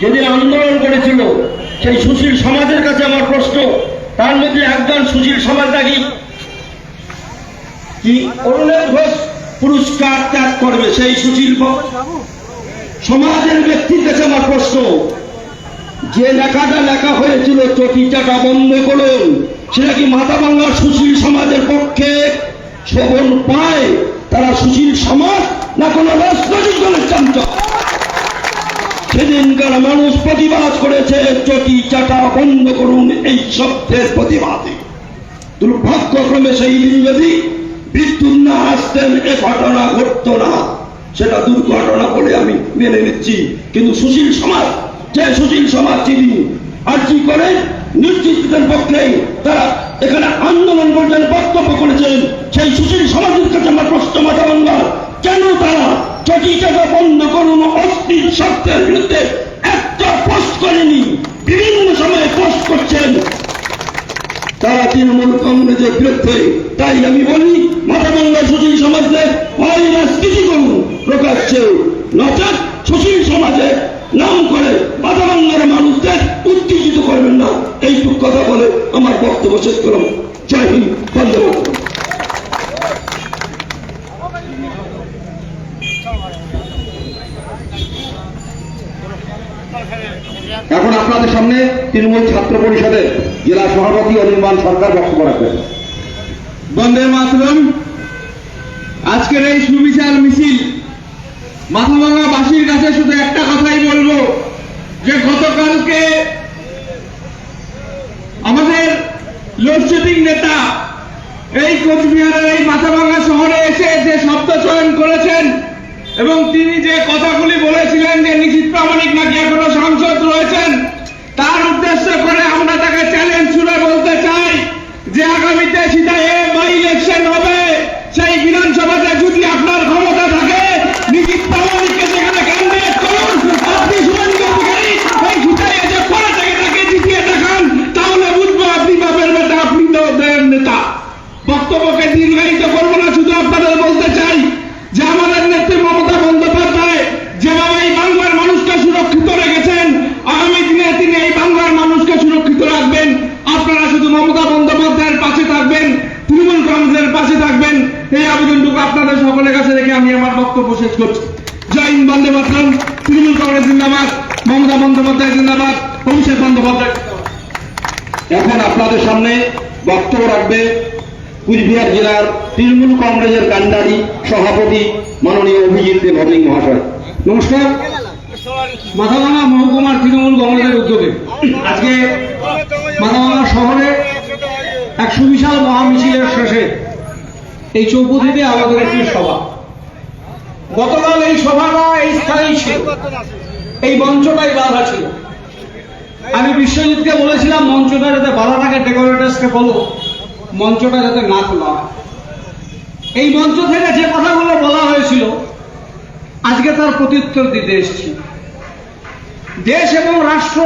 যেদিন আন্দোলন করেছিল সেই সুশীল সমাজের কাছে আমার প্রশ্ন, তার মধ্যে একজন সুশীল সমাজত্যাগী কি অরুণের ঘোষ পুরস্কার ত্যাগ করবে? সেই সুশীল সমাজের ব্যক্তির কাছে আমার প্রশ্ন, যে লেখাটা লেখা হয়েছিল চটি চাটা বন্ধ করুন, সেটা কি মাথাভাঙ্গার সুশীল সমাজের পক্ষে শোভন পায়? তারা সুশীল সমাজ না কোন রাজনৈতিক দলের চামচা? সেদিনকার মানুষ প্রতিবাদ করেছে চটি চাটা বন্ধ করুন এই শব্দের প্রতিবাদে। দুর্ভাগ্যক্রমে সেই দিন যদি বিদ্যুৎ না আসতেন এ ঘটনা ঘটত না। সেটা দুর্ঘটনা বলে আমি মেনে নিচ্ছি, কিন্তু সুশীল সমাজ, যে সুশীল সমাজ যিনি আর্জি করে নিশ্চিতের পক্ষে তারা এখানে আন্দোলন করছেন, বক্তব্য করেছেন, সেই সুশীল সমাজের কাছে আমার প্রশ্ন মাথাভাঙ্গার, কেন তারা চটি চাটা বন্ধ করুন অস্থির শব্দের বিরুদ্ধে একটা পোস্ট করেনি? বিভিন্ন সময়ে পোস্ট করছেন তারা তৃণমূল কংগ্রেসের বিরুদ্ধে। তাই আমি বলি মাথাভাঙ্গা সুশীল সমাজকে হয় রাজনীতি করুন প্রকাশ্যে, নচেৎ সুশীল সমাজের নাম করে মাথাভাঙ্গার মানুষদের উত্তেজিত করবেন না। এইটুক কথা বলে আমার বক্তব্য শেষ করলাম। জয় হিন্দ, বন্দে মাতরম। এখন আপনাদের সামনে তৃণমূল ছাত্র পরিষদের জেলা সভাপতি অনির্বাণ সরকার বক্তব্য রাখবেন। বন্দে মাতরম। আজকের এই সুবিচার মিছিল মাথাভাঙ্গাবাসীর কাছে শুধু একটা কথাই বলবো, যে গতকালকে আমাদের লোডশেডিং নেতা এই কোচবিহারের এই মাথাভাঙ্গা শহরে এসে যে শব্দ চয়ন করেছেন এবং তিনি যে কথাগুলি বলেছিলেন যে নিশীথ প্রামাণিক নাকি এখনো সাংসদ রয়েছেন, তার উদ্দেশ্য করে আমরা তাকে চ্যালেঞ্জ ছুড়ে বলতে চাই যে আগামীতে সিধায়ে বাই ইলেকশন হবে, সেই বিধানসভাতে যদি আপনার ক্ষমতা থাকে নিশীথ প্রামাণিককে সেখানে ক্যান্ডিডেট করুন। আপনি শুভেন্দু অধিকারী এই সিধায়ে যে পরে থেকে তাকে জিতিয়ে দেখান, তাহলে বুঝবো আপনি বাপের বেটা, আপনি দলের নেতা। বক্তব্যকে দীর্ঘায়িত করবো না, শুধু আপনাদের বলতে চাই যে আমাদের নেত্রী মমতা বন্দ্যোপাধ্যায় যেভাবে এই বাংলার মানুষকে সুরক্ষিত রেখেছেন, আগামী দিনে তিনি এই বাংলার মানুষকে সুরক্ষিত রাখবেন। আপনারা শুধু মমতা বন্দ্যোপাধ্যায়ের পাশে থাকবেন, তৃণমূল কংগ্রেসের পাশে থাকবেন, এই আবেদনটুকু আপনাদের সকলের কাছে রেখে আমি আমার বক্তব্য শেষ করছি। জয় হিন্দ, বন্দে মাতরম। তৃণমূল কংগ্রেস জিন্দাবাদ, মমতা বন্দ্যোপাধ্যায় জিন্দাবাদ, অভিষেক বন্দ্যোপাধ্যায়। এখন আপনাদের সামনে বক্তব্য রাখবে কুচবিহার জেলার তৃণমূল কংগ্রেসের কান্ডারি সভাপতি মাননীয় অভিজিৎ দে ভদ্রিং মহাশয়। নমস্কার। মাথাভাঙ্গা মহকুমার তৃণমূল কংগ্রেসের উদ্যোগে আজকে মাথাভাঙ্গা শহরে এক সুবিশাল মহামিছিলের শেষে এই চৌপথিতে আমাদের একটি সভা। গতকাল এই সভাটা এই স্থানেই ছিল, এই মঞ্চটাই বাধা ছিল। আমি বিশ্বজিৎকে বলেছিলাম মঞ্চটা যাতে বাধা থাকে, ডেকোরেটার্সকে বলো মঞ্চটা যাতে না খোলা হয়। এই মঞ্চ থেকে যে কথাগুলো বলা হয়েছিল আজকে তার প্রত্যুত্তর দিতে এসেছি। দেশ এবং রাষ্ট্র,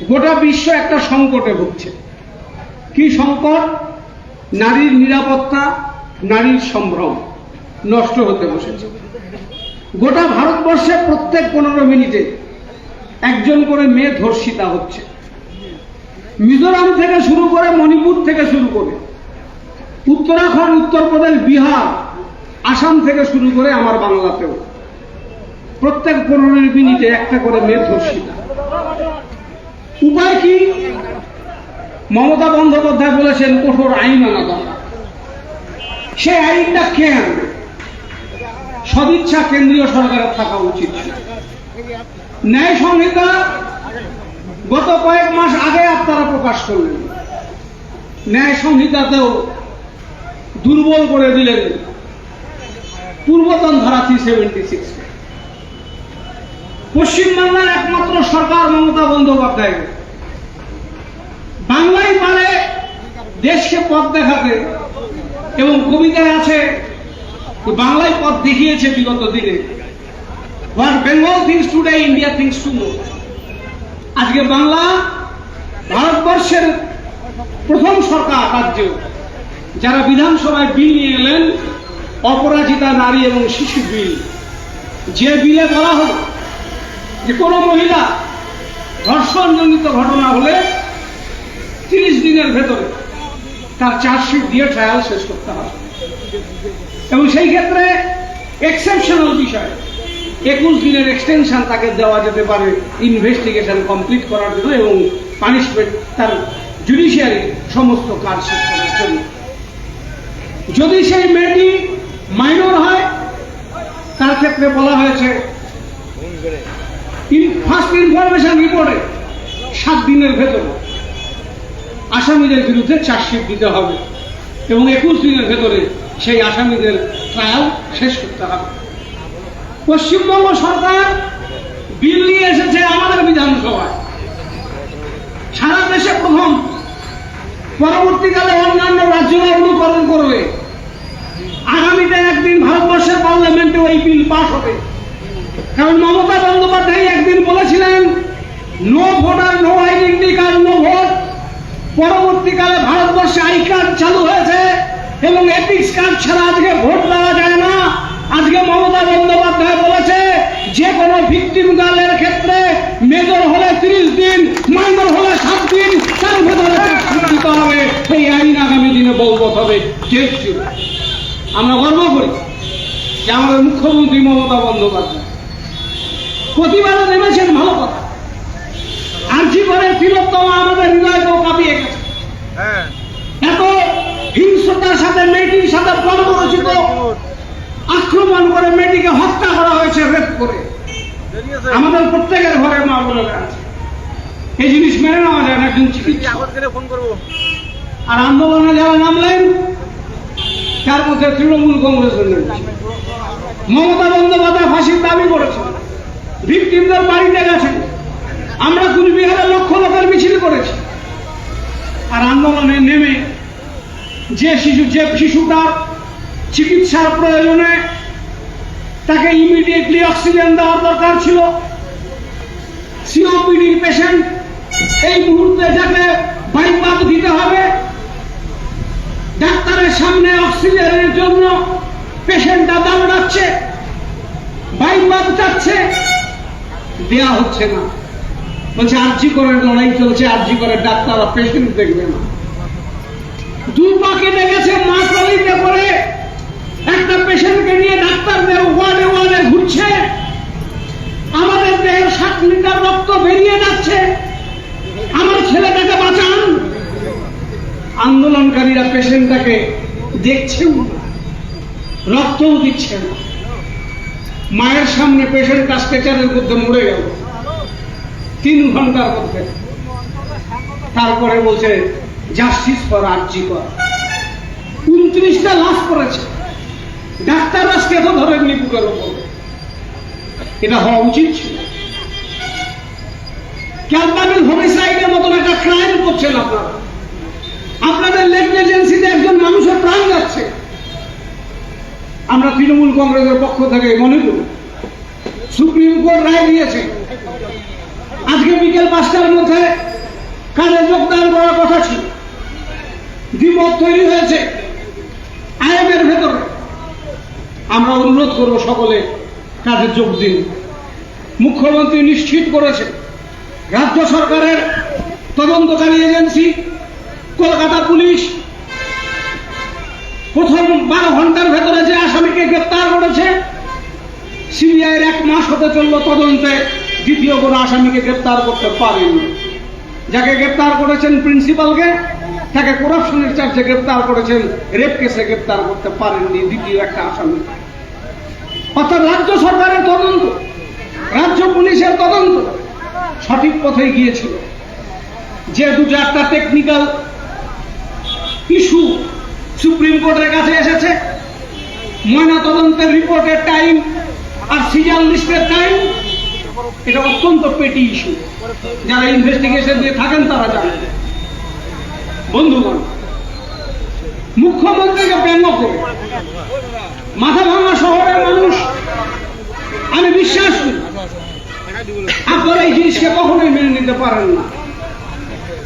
গোটা বিশ্ব একটা সংকটে ভুগছে। কি সংকট? নারীর নিরাপত্তা, নারীর সম্ভ্রম নষ্ট হতে বসেছে। গোটা ভারতবর্ষে প্রত্যেক 15 মিনিটে একজন করে মেয়ে ধর্ষিতা হচ্ছে। মিজোরাম থেকে শুরু করে, মণিপুর থেকে শুরু করে, উত্তরাখণ্ড, উত্তরপ্রদেশ, বিহার, আসাম থেকে শুরু করে আমার বাংলাতেও প্রত্যেক 15 মিনিটে একটা করে মেয়ে ধর্ষিতা। উপায় কি? মমতা বন্দ্যোপাধ্যায় বলেছেন কঠোর আইন আনা দরকার। সেই আইনটা কে আনবে? সদিচ্ছা কেন্দ্রীয় সরকারের থাকা উচিত। ন্যায় সংহিতা গত কয়েক মাস আগে আপনারা প্রকাশ করলেন, ন্যায় সংহিতাতেও দুর্বল করে দিলেন পূর্বতন ধারা 376। পশ্চিমবাংলার একমাত্র সরকার মমতা বন্দ্যোপাধ্যায় বাংলায় পারে দেশকে পথ দেখাতে, এবং কবিতায় আছে বাংলায় পথ দেখিয়েছে বিগত দিনে। What Bengal thinks today, India thinks tomorrow। আজকে বাংলা ভারতবর্ষের প্রথম সরকার রাজ্য যারা বিধানসভায় বিল নিয়ে এলেন, অপরাজিতা নারী এবং শিশু বিল। যে বিলে বলা হল যে কোনো মহিলা ধর্ষণজনিত ঘটনা হলে 30 দিনের ভেতরে তার চার্জশিট দিয়ে ট্রায়াল শেষ করতে হবে, এবং সেই ক্ষেত্রে এক্সেপশনাল বিষয় 21 দিনের এক্সটেনশন তাকে দেওয়া যেতে পারে ইনভেস্টিগেশন কমপ্লিট করার জন্য এবং পানিশমেন্ট তার জুডিশিয়ারি সমস্ত কাজ শেষ করার জন্য। যদি সেই মেয়েটি মাইনর হয় তার ক্ষেত্রে বলা হয়েছে ফার্স্ট ইনফরমেশন রিপোর্টে 7 দিনের ভেতরে আসামিদের বিরুদ্ধে চার্জশিট দিতে হবে এবং 21 দিনের ভেতরে সেই আসামিদের ট্রায়াল শেষ করতে হবে। পশ্চিমবঙ্গ সরকার বিল নিয়ে এসেছে আমাদের বিধানসভায়, সারা দেশে প্রথম, পরবর্তীকালে অন্যান্য রাজ্যরা অনুকরণ করবে। আগামীতে একদিন ভারতবর্ষের পার্লামেন্টে ওই বিল পাস হবে, কারণ মমতা বন্দ্যোপাধ্যায় একদিন বলেছিলেন no voter no identity card no vote. পরবর্তীকালে ভারতবর্ষে আই কার্ড চালু হয়েছে এবং এপিক্স কার্ড ছাড়া আজকে ভোট দেওয়া যায় না। আজকে মমতা বন্দ্যোপাধ্যায় বলেছে যে কোনো ভিকটিম গার্লের ক্ষেত্রে মেজর হলে 30 দিন, মাইনর হলে 7 দিন, তার ভেতরে দিতে হবে। এই আইন আগামী দিনে বলবৎ হবে। আমরা গর্ব করি যে আমাদের মুখ্যমন্ত্রী মমতা বন্দ্যোপাধ্যায় প্রতিবাদে নেমেছেন, ভালো কথা। আর্জি করে তিলোত্তমা আমাদের হৃদয়কেও কাঁপিয়ে গেছে। এত হিংস্রতার সাথে মেয়েটির সাথে বর্বরচিত আক্রমণ করে মেয়েটিকে হত্যা করা হয়েছে, রেপ করে। আমাদের প্রত্যেকের ঘরে মা বোনেরা আছে, এই জিনিস মেনে নেওয়া যায় না। একজন চিকিৎসক আর আন্দোলনে যারা নামলেন তার মধ্যে তৃণমূল কংগ্রেসের নেতা মমতা বন্দ্যোপাধ্যায় ফাঁসির দাবি করেছেন, ভিকটিমদের বাড়িতে গেছেন। আমরা কুচবিহারে লক্ষ লোকের মিছিল করেছি। আর আন্দোলনে নেমে যে শিশুটার চিকিৎসার প্রয়োজনে তাকে ইমিডিয়েটলি অক্সিজেন দেওয়ার দরকার ছিল, সিওপিডির পেশেন্ট, এই মুহূর্তে যাকে বাইপাস দিতে হবে, ডাক্তারের সামনে অক্সিজেনের জন্য পেশেন্টটা দাঁড়াচ্ছে, বাইপাস চাচ্ছে, দেয়া হচ্ছে না। বলছে আরজি করে লড়াই চলছে, আরজি করে ডাক্তার পেশেন্ট দেখবে না। 2 পা কেটে গেছে, মা ট্রলিতে করে একটা পেশেন্টকে নিয়ে ডাক্তারদের ওয়ার্ডে ঘুরছে। আমাদের দেহের 60 লিটার রক্ত বেরিয়ে যাচ্ছে, আমার ছেলেটাকে বাঁচান। আন্দোলনকারীরা পেশেন্টটাকে দেখছেও না, রক্তও দিচ্ছে না। মায়ের সামনে পেশেন্টটা স্ট্রেচারের মধ্যে মরে গেল 3 ঘন্টার মধ্যে। তারপরে বলছে জাস্টিস ফর আরজি কর। 29টা লাশ করেছে, ডাক্তাররা স্টেথো ধরেননি বুকের উপর। এটা হওয়া উচিত ছিল। ক্যালকামিল হোমিসাইডের মতন একটা ক্রাইম করছেন আপনারা। আপনাদের নেগলিজেন্সিতে একজন মানুষের প্রাণ যাচ্ছে। আমরা তৃণমূল কংগ্রেসের পক্ষ থেকে মনে করি সুপ্রিম কোর্ট রায় দিয়েছে, আজকে বিকেল 5টার মধ্যে কাজে যোগদান করার কথা ছিল। দ্বিমত তৈরি হয়েছে আইনের ভেতরে। আমরা অনুরোধ করব সকলে কাজে যোগ দিন। মুখ্যমন্ত্রী নিশ্চিত করেছে রাজ্য সরকারের তদন্তকারী এজেন্সি কলকাতা পুলিশ প্রথম 12 ঘন্টার ভেতরে যে আসামিকে গ্রেপ্তার করেছে, সিবিআইয়ের 1 মাস হতে চলল তদন্তে, দ্বিতীয় কোনো আসামিকে গ্রেপ্তার করতে পারেনি। যাকে গ্রেপ্তার করেছেন প্রিন্সিপালকে, তাকে করাপশনের চার্জে গ্রেপ্তার করেছেন, রেপ কেসে গ্রেপ্তার করতে পারেননি দ্বিতীয় একটা আসামি। অর্থাৎ রাজ্য সরকারের তদন্ত, রাজ্য পুলিশের তদন্ত সঠিক পথে গিয়েছিল। যে 2-4টা টেকনিক্যাল ইস্যু সুপ্রিম কোর্টের কাছে এসেছে, ময়না তদন্তের রিপোর্টের টাইম আর সিরিয়াল লিস্টের টাইম, এটা অত্যন্ত পেটি ইস্যু। যারা ইনভেস্টিগেশন দিয়ে থাকেন তারা জানেন। বন্ধুগণ, মুখ্যমন্ত্রীকে ব্যঙ্গ করে মাথা ভাঙা শহরের মানুষ, আমি বিশ্বাস করি আপনারা এই জিনিসকে কখনোই মেনে নিতে পারেন না।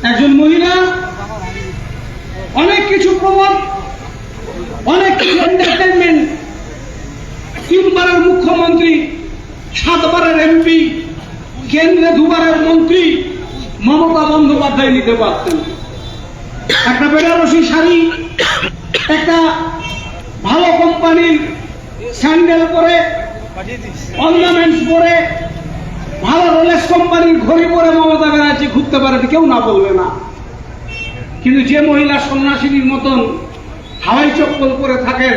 একজন মহিলা অনেক কিছু প্রমোদ, অনেক কিছু এন্টারটেনমেন্ট, 3 বারের মুখ্যমন্ত্রী, 7 বারের এমপি, কেন্দ্রে দুবারের মন্ত্রী মমতা বন্দ্যোপাধ্যায় নিতে পারতেন। একটা বেনারসি শাড়ি, একটা ভালো কোম্পানির স্যান্ডেল পরে, অর্নামেন্টস পরে, ভালো রোলেক্স কোম্পানির ঘড়ি পরে মমতা ব্যানার্জি ঘুরতে পারে, কেউ না বলবে না। কিন্তু যে মহিলা সন্ন্যাসীর মতন হাওয়াই চপ্পল পরে থাকেন,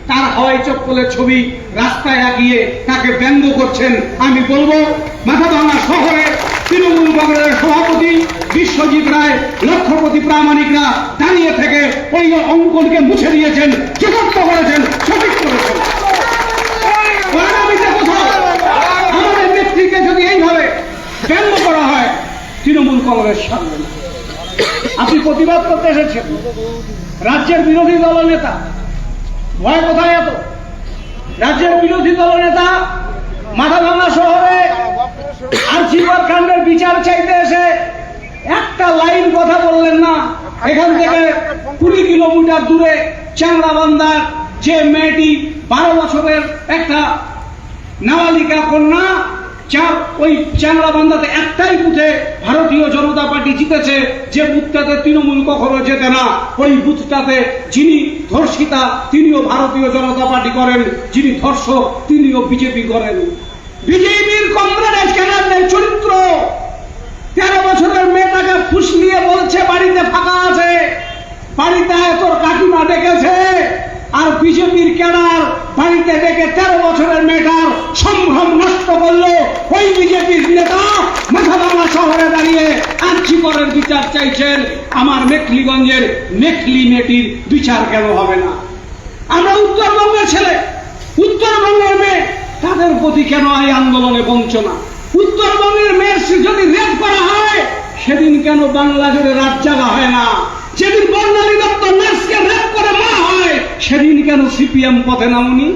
তার হাওয়াই চপ্পলের ছবি রাস্তায় আগিয়ে তাকে ব্যঙ্গ করছেন। আমি বলবো মাথাভাঙা শহরে তৃণমূল কংগ্রেসের সভাপতি বিশ্বজিৎ রায়, লক্ষপতি প্রামাণিকরা দাঁড়িয়ে থেকে ওই অঙ্কনকে মুছে দিয়েছেন, চতুর্থ করেছেন, সঠিক করেছেন। আমাদের নেত্রীকে যদি এইভাবে ব্যঙ্গ করা হয়, তৃণমূল কংগ্রেস সামনে আপনি প্রতিবাদ করতে এসেছেন, রাজ্যের বিরোধী দলনেতা ভয় কোথায়? এত রাজ্যের বিরোধী দলনেতা মাথাভাঙা শহরে আর্জিকর কাণ্ডের বিচার চাইতে এসে একটা লাইন কথা বললেন না। এখান থেকে 20 কিলোমিটার দূরে চ্যাংড়াবান্ধার যে মেয়েটি 12 বছরের একটা নাবালিকা কন্যা, ওই চ্যাংড়াবান্ধাতে একটাই বুথে ভারতীয় জনতা পার্টি জিতেছে, যে বুথটাতে তৃণমূল কখনো জেতে না। ওই বুথটাতে যিনি ধর্ষিতা তিনিও ভারতীয় জনতা পার্টি করেন, যিনি ধর্ষক তিনিও বিজেপি করেন। বিজেপির কংগ্রেস ক্যাডারদের চরিত্র 13 বছরের মেয়েটাকে ফুসলিয়ে বলছে বাড়িতে ফাঁকা আছে, বাড়িতে তোর কাকিমা ডেকেছে, আর বিজেপির ক্যাডার বাড়িতে ডেকে 13 বছরের মেয়েটার সম্ভ্রম নষ্ট করলো। ওই বিজেপির নেতা মাথাভাঙা শহরে দাঁড়িয়ে আর্জিকরের বিচার চাইছেন। আমার মেখলিগঞ্জের মেখলি মেয়েটির বিচার কেন হবে না? আমরা উত্তরবঙ্গের ছেলে, উত্তরবঙ্গের মেয়ে, তাদের প্রতি কেন এই আন্দোলনে বঞ্চনা? উত্তরবঙ্গের মেয়ের যদি রেপ করা হয়, সেদিন কেন বাংলা জুড়ে রাত জাগা হয় না? যেদিন বর্ণালী দত্ত নার্সকে রেপ করে মারা হয়, সেদিন কেন সিপিএম পথে নামুনি?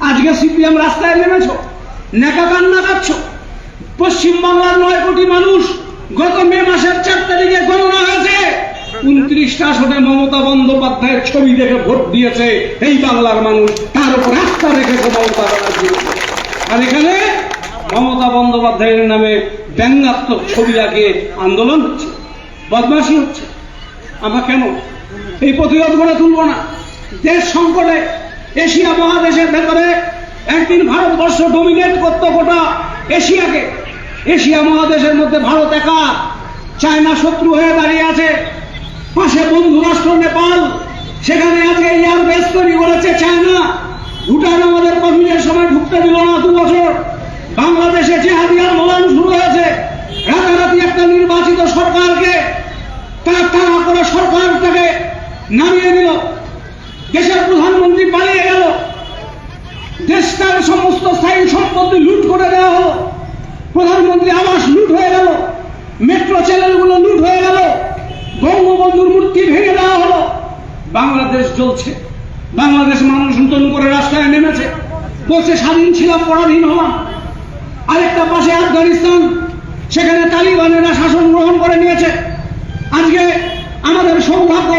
আজকে সিপিএম রাস্তায় নেমেছ, নেকা কান্না কাচ্ছ। পশ্চিমবাংলার 9 কোটি মানুষ গত মে মাসের 4 তারিখে গণনা হয়েছে, 29টা আসনে মমতা বন্দ্যোপাধ্যায়ের ছবি দেখে ভোট দিয়েছে এই বাংলার মানুষ। তার উপর আস্থা রেখেছে মমতা ব্যানার্জি। আর এখানে মমতা বন্দ্যোপাধ্যায়ের নামে ব্যঙ্গাত্মক ছবি লাগিয়ে আন্দোলন হচ্ছে, বদমাশি হচ্ছে। আমরা কেন এই প্রতিরোধ গড়ে তুলব না? দেশ সংকটে, এশিয়া মহাদেশের ভেতরে একদিন ভারতবর্ষ ডমিনেট করত গোটা এশিয়াকে। এশিয়া মহাদেশের মধ্যে ভারত একা, চায়না শত্রু হয়ে দাঁড়িয়ে আছে, পাশে বন্ধু রাষ্ট্র নেপাল, সেখানে আজকে এয়ারবেস তৈরি করেছে চায়না। ভুটান আমাদের কোভিডের সময় ঢুকতে দিল না 2 বছর। বাংলাদেশে জিহাদি আন্দোলন শুরু হয়েছে, রাতারাতি একটা নির্বাচিত সরকারকে তাড়া করে সরকারটাকে নামিয়ে দিল। দেশের প্রধানমন্ত্রী পালিয়ে গেল, দেশটার সমস্ত স্থায়ী সম্পত্তি লুট করে দেওয়া হলো, প্রধানমন্ত্রী আবাস লুট হয়ে গেল, মেট্রো চ্যানেলগুলো লুট হয়ে গেল, বঙ্গবন্ধুর মূর্তি ভেঙে দেওয়া হলো। বাংলাদেশ জ্বলছে, বাংলাদেশ মানুষ নতুন করে রাস্তায় নেমেছে, বলছে স্বাধীন ছিলাম, পরাধীন হলাম। আরেকটা পাশে আফগানিস্তান, সেখানে তালিবানেরা শাসন গ্রহণ করে নিয়েছে। আজকে আমাদের সৌভাগ্য,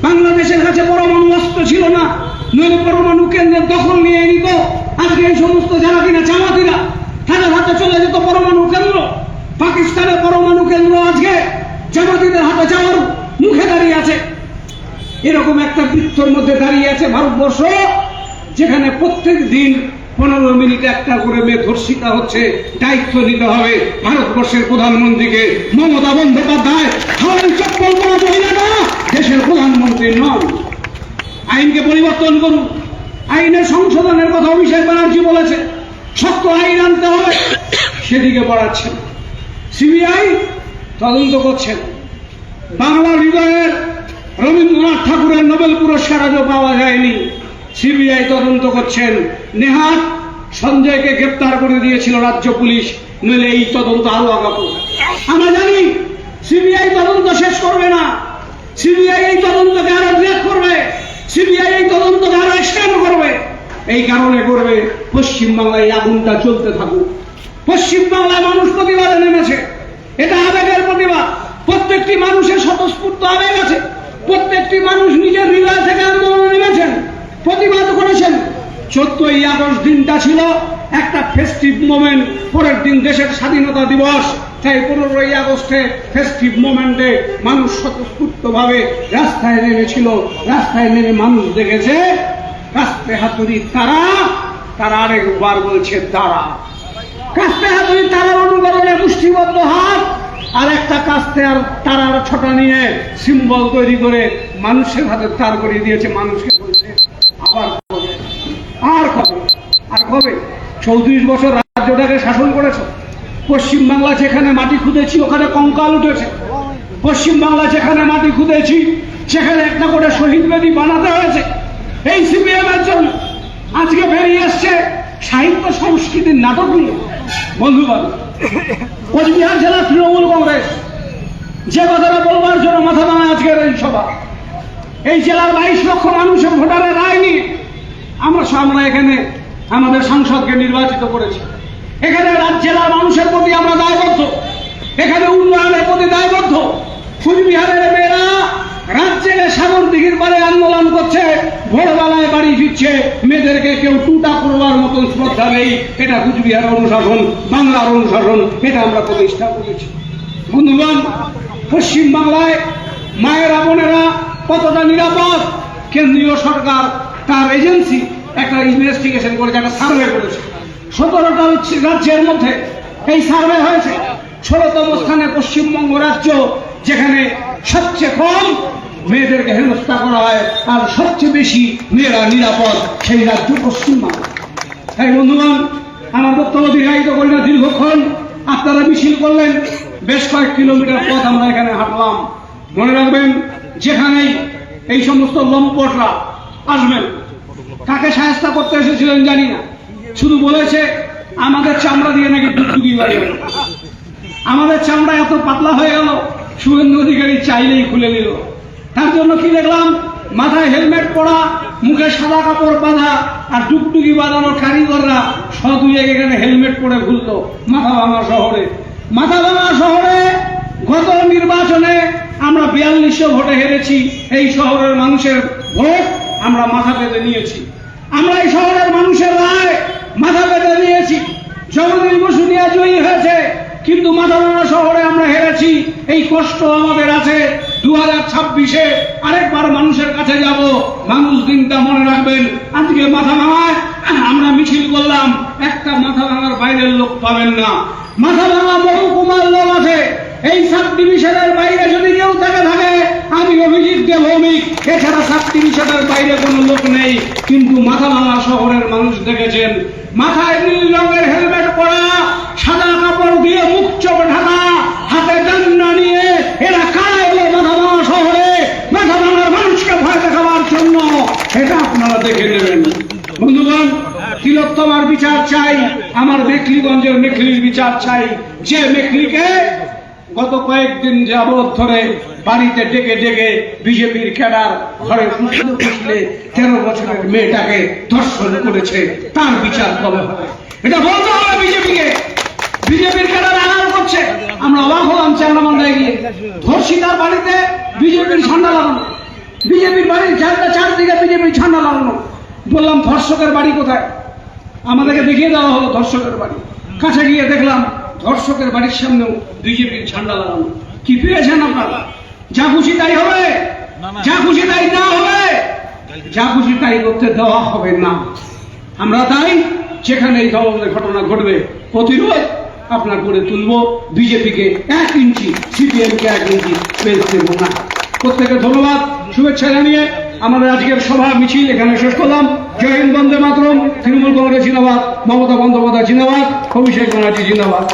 বাংলাদেশের কাছে পরমাণু অস্ত্র ছিল না, নইলে পরমাণু কেন্দ্রের দখল নিয়ে নিত। আজকে এই সমস্ত যারা কিনা জামাতিরা, তাদের হাতে চলে যেত পরমাণু কেন্দ্র। পাকিস্তানের পরমাণু কেন্দ্র আজকে জামাতিদের হাতে যাওয়ার মুখে দাঁড়িয়ে আছে। এরকম একটা বৃত্তর মধ্যে দাঁড়িয়ে আছে ভারতবর্ষ, যেখানে প্রত্যেক দিন 15 মিনিটে একটা করে মেয়ে ধর্ষিতা হচ্ছে। দায়িত্ব নিতে হবে ভারতবর্ষের প্রধানমন্ত্রীকে। মমতা বন্দ্যোপাধ্যায় হাওয়াই চপ্পল পরা মহিলাটা দেশের প্রধানমন্ত্রী নন। আইনকে পরিবর্তন করুন, আইনের সংশোধনের কথা অভিষেক ব্যানার্জি বলেছে, শক্ত আইন আনতে হবে, সেদিকে বাড়াচ্ছেন। সিবিআই তদন্ত করছেন। বাংলা হৃদয়ের রবীন্দ্রনাথ ঠাকুরের নোবেল পুরস্কার আজও পাওয়া যায়নি, সিবিআই তদন্ত করছেন। নেহাত সঞ্জয়কে গ্রেপ্তার করে দিয়েছিল রাজ্য পুলিশ, নইলে এই তদন্ত আরো আগাবো। আমরা জানি সিবিআই তদন্ত শেষ করবে না, সিবিআই এই তদন্তকে আরো ব্রেক করবে, সিবিআই এই তদন্তকে আরো এক্সটেন্ড করবে। এই কারণে করবে পশ্চিমবাংলায় আগুনটা চলতে থাকুক। পশ্চিমবাংলায় মানুষ প্রতিবাদে নেমেছে, এটা আবেগের প্রতিবাদ। প্রত্যেকটি মানুষের স্বতঃস্ফূর্ত আবেগ আছে, প্রত্যেকটি মানুষ নিজের হৃদয় থেকে আন্দোলনে নেমেছেন, প্রতিবাদ করেছেন। 14ই আগস্ট দিনটা ছিল একটা ফেস্টিভ মোমেন্ট, পরের দিন দেশের স্বাধীনতা দিবস, তাই 15ই আগস্টে ফেস্টিভ মোমেন্টে মানুষ স্বতঃস্ফূর্তভাবে রাস্তায় নেমেছিল। রাস্তায় নেমে মানুষ দেখেছে কাস্তে হাতুড়ি তারা, তারা আরেকবার বলছে তারা। কাস্তে হাতুড়ি তারার অনুকরণে মুষ্টিবদ্ধ হাত আর একটা কাস্তে আর তারার ছটা নিয়ে সিম্বল তৈরি করে মানুষের হাতে তার করিয়ে দিয়েছে। মানুষকে বলছে আবার কবে, আর কবে, আর কবে। 34 বছর রাজ্যটাকে শাসন করেছ। পশ্চিমবাংলা যেখানে মাটি খুঁড়েছি ওখানে কঙ্কাল উঠেছে। পশ্চিমবাংলা যেখানে মাটি খুঁড়েছি সেখানে একটা করে শহীদ বেদি বানাতে হয়েছে এই সিপিএম এর জন্য। আজকে বেরিয়ে এসছে সাহিত্য সংস্কৃতির নাটক নিয়ে। বন্ধুবান, কোচবিহার জেলা তৃণমূল কংগ্রেস যে কথাটা বলবার জন্য মাথা ভাঙা আজকের এই সভা, এই জেলার 22 লক্ষ মানুষের ভোটারের রায় নিয়ে আমরা এখানে আমাদের সাংসদকে নির্বাচিত করেছি। এখানে জেলার মানুষের প্রতি আমরা দায়বদ্ধ, এখানে উন্নয়নের প্রতি দায়বদ্ধ। কুচবিহারের মেয়েরা রাজ্যে সাগর দিঘির পারে আন্দোলন করছে, ভোরবেলায় বাড়ি ফিরছে, মেয়েদেরকে কেউ টুটা করবার মতন শ্রদ্ধা নেই। এটা কুচবিহার অনুশাসন, বাংলার অনুশাসন, এটা আমরা প্রতিষ্ঠা করেছি। বন্ধুগণ, পশ্চিমবাংলায় মায়েরা বোনেরা কতটা নিরাপদ, কেন্দ্রীয় সরকার তার এজেন্সি একটা ইনভেস্টিগেশন করেছে, একটা সার্ভে করেছে। 17টা রাজ্যের মধ্যে এই সার্ভে হয়েছে। 16তম স্থানে পশ্চিমবঙ্গ রাজ্য, যেখানে সবচেয়ে কম মেয়েদেরকে হেনস্থা করা হয় আর সবচেয়ে বেশি মেয়েরা নিরাপদ, সেই রাজ্য পশ্চিমবঙ্গ। তাই বন্ধুগণ, আমার বক্তব্য দীর্ঘায়িত করি না, দীর্ঘক্ষণ আপনারা মিছিল করলেন, বেশ কয়েক কিলোমিটার পথ আমরা এখানে হাঁটলাম। মনে রাখবেন, যেখানেই এই সমস্ত লম্পটরা আসবেন, কাকে সাহায্য করতে এসেছিলেন জানি না, শুধু বলেছে আমাদের চামড়া দিয়ে নাকি ডুগডুগি বাড়ি হবে। আমাদের চামড়া এত পাতলা হয়ে গেল, শুভেন্দু অধিকারী চাইলেই খুলে নিল। তার জন্য কি দেখলাম, মাথায় হেলমেট পরা, মুখে সাদা কাপড় বাঁধা আর ডুগডুগি বাঁধানোর কারিগররা সদুয়ে এখানে হেলমেট পরে ঘুরতো মাথাভাঙা শহরে। মাথাভাঙা শহরে গত নির্বাচনে আমরা 4200 ভোটে হেরেছি। এই শহরের মানুষের ভোট আমরা মাথা পেতে নিয়েছি। আমরা এই শহরের মানুষের রায় মাথা পেতে নিয়েছি। জগদীশ বসুনিয়া জয়ী হয়েছে, কিন্তু মাথাভাঙা শহরে আমরা হেরেছি। এই কষ্ট আমাদের আছে। 2026-এ আরেকবার মানুষের কাছে যাব। মানুষ দিনটা মনে রাখবেন। আজকে মাথাভাঙায় আমরা মিছিল করলাম, একটা মাথাভাঙার বাইরের লোক পাবেন না। মাথাভাঙা মহকুমার লোক আছে। এই সাব ডিভিশনের বাইরে যদি কেউ থাকে আমি অভিজিৎ দে ভৌমিক, এছাড়া সাব ডিভিশনের বাইরে কোনো লোক নেই। কিন্তু মাথাভাঙা শহরের মানুষ দেখেছেন, মাথায় নীল রঙের হেলমেট পরা, সাদা কাপড় দিয়ে মুখ চোখ ঢাকা, হাতে ডান্ডা নিয়ে এরা কারা এলো মাথাভাঙা শহরে মাথাভাঙার মানুষকে ভয় দেখাবার জন্য, এটা আপনারা দেখে নেবেন। বন্ধুগণ, তিলোত্তমার বিচার চাই, আমার মেখলিগঞ্জের মেখলির বিচার চাই। যে মেখলিকে গত কয়েকদিন যাবৎ ধরে বাড়িতে ডেকে ডেকে বিজেপির ক্যাডার ঘরে ফুসলে 13 বছরের মেয়েটাকে ধর্ষণ করেছে, তার বিচার কবে হবে? এটা বলতে হবে বিজেপিকে। বিজেপির ক্যাডার আড়াল করছে। আমরা অবাক হলাম চান্দামান্দায় গিয়ে, ধর্ষিতার বাড়িতে বিজেপির ঝান্ডা লাগানো, বিজেপির বাড়ির চারদিকে বিজেপির ঝান্ডা লাগানো। বললাম ধর্ষকের বাড়ি কোথায়? আমাদেরকে দেখিয়ে দেওয়া হলো ধর্ষকের বাড়ি। কাছে গিয়ে দেখলাম ধর্ষকের বাড়ির সামনেও বিজেপির ঝান্ডা লাগানো। কি পেয়েছেন আপনারা? যা খুশি তাই হবে, যা খুশি তাই না হবে, যা খুশি তাই করতে দেওয়া হবে না। আমরা তাই যেখানে এই ধরনের ঘটনা ঘটবে প্রতিরোধ আপনার করে তুলব। বিজেপিকে 1 ইঞ্চি, সিপিএমকে 1 ইঞ্চি পেজ দেব না। প্রত্যেকে ধন্যবাদ, শুভেচ্ছা জানিয়ে আমাদের আজকের সভা মিছিল এখানে শেষ করলাম। জয় হিন্দ, বন্দে মাতরম। তৃণমূল কংগ্রেস জিন্দাবাদ, মমতা বন্দ্যোপাধ্যায় জিন্দাবাদ, অভিষেক ব্যানার্জি জিন্দাবাদ।